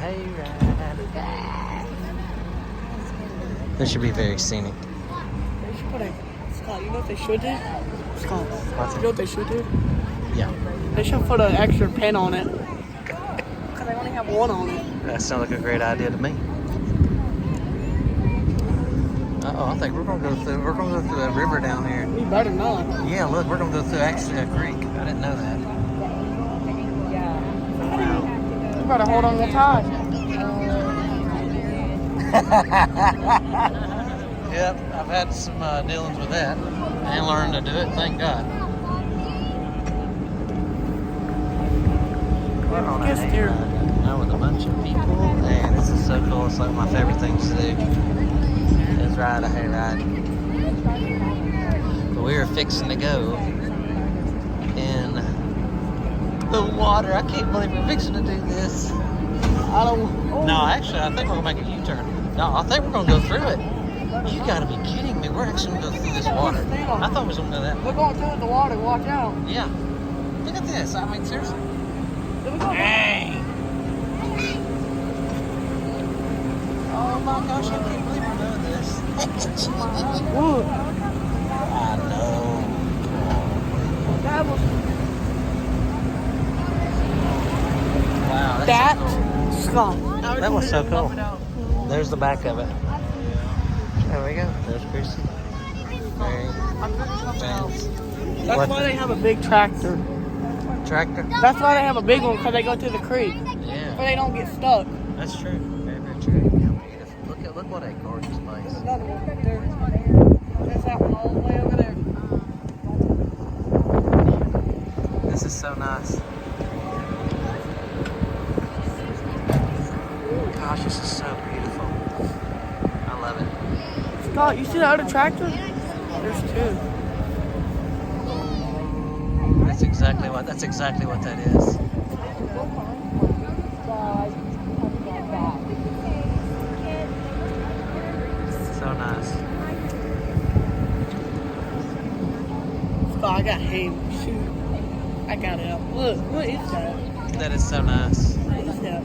Hayride. This should be very scenic. They should put a Scott. You know what they should do? Scott. What's You it? know what they should do? Yeah. They should put an extra pin on it. Because they only have one on it. That sounds like a great idea to me. Uh-oh, I think we're gonna go through that river down here. We better not. Yeah, look, we're gonna go through actually a creek. I didn't know that. You better hold on the tide. Yep, I've had some dealings with that and learned to do it, thank God. We're on a hayride now with a bunch of people, and this is so cool. It's like my favorite thing to do is ride a hayride. But we are fixing to go in the water. I can't believe we're fixing to do this. No, actually, I think we're gonna make a U-turn. No, I think we're gonna go through it. You gotta be kidding me. We're actually gonna go through this water. I thought we was gonna go that way. We're going through the water. Watch out. Yeah. Look at this. I mean, seriously. Dang. Oh my gosh, I can't believe we're doing this. Whoa. I know. That was Wow, that's that so cool. Scott. That was so cool. There's the back of it. There we go. There's Chrissy. That's why they have a big tractor. Tractor? That's why they have a big one, because they go through the creek. Yeah. Where they don't get stuck. That's true. Very, very true. Yeah, beautiful. Look what a gorgeous place. Another one right there. There's that one all the way over there. This is so nice. Gosh, this is so beautiful. I love it. Scott, you see the other tractor? There's two. That's exactly what that is. So nice. Scott, I got him. Shoot. I got it up. Look, what is that? That is so nice. What is that?